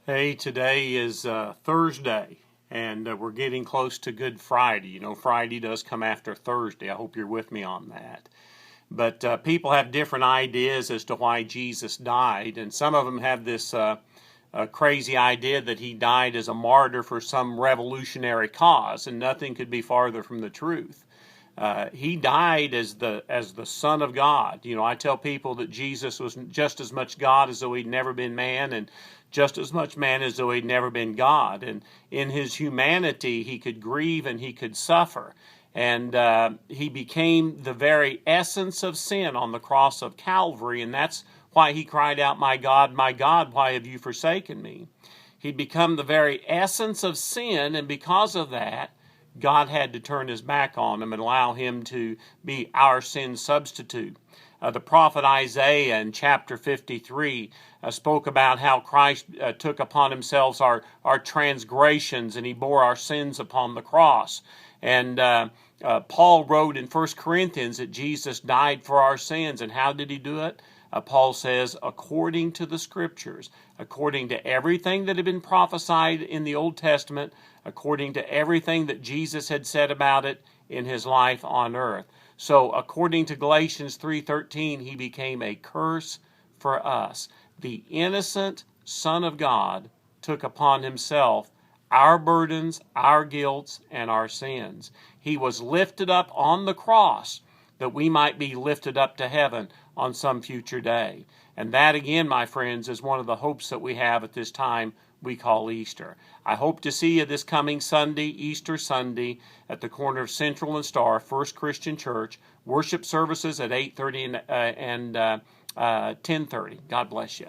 Hey, today is Thursday, and we're getting close to Good Friday. You know, Friday does come after Thursday. I hope you're with me on that. But people have different ideas as to why Jesus died, and some of them have this crazy idea that he died as a martyr for some revolutionary cause, and nothing could be farther from the truth. He died as the Son of God. You know, I tell people that Jesus was just as much God as though he'd never been man, and just as much man as though he'd never been God. And in his humanity, he could grieve and he could suffer. And he became the very essence of sin on the cross of Calvary, and that's why he cried out, my God, why have you forsaken me?" He'd become the very essence of sin, and because of that, God had to turn his back on him and allow him to be our sin substitute. The prophet Isaiah in chapter 53 spoke about how Christ took upon himself our transgressions, and he bore our sins upon the cross. And Paul wrote in 1 Corinthians that Jesus died for our sins. And how did he do it? Paul says, according to the Scriptures, according to everything that had been prophesied in the Old Testament, according to everything that Jesus had said about it in his life on earth. So according to Galatians 3:13, he became a curse for us. The innocent Son of God took upon himself our burdens, our guilts, and our sins. He was lifted up on the cross that we might be lifted up to heaven on some future day. And that, again, my friends, is one of the hopes that we have at this time we call Easter. I hope to see you this coming Sunday, Easter Sunday, at the corner of Central and Star, First Christian Church. Worship services at 8:30 and 10:30. God bless you.